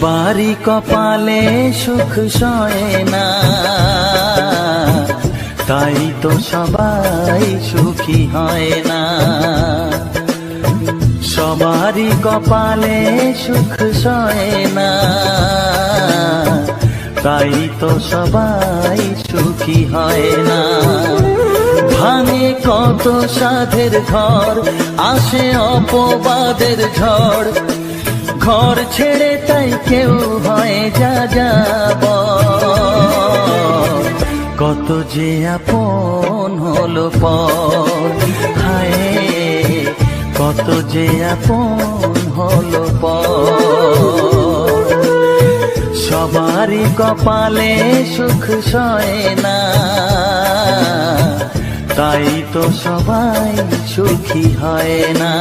বাড়ি কপালে সুখ সয় না, তাই তো সবাই সুখী হয় না। সবারই কপালে সুখ সয় না, তাই তো সবাই সুখী হয় না। ভাঙে কত সাধের ঘর, আসে অপবাদের ঝড়, ঘর ছেড়ে তাই কেউ হয় যা যাব। কত যে আপন হলো পর, হায় কত যে আপন হলো পর। সবারই কপালে সুখ সয় না, তাই তো সবাই সুখী হয় না।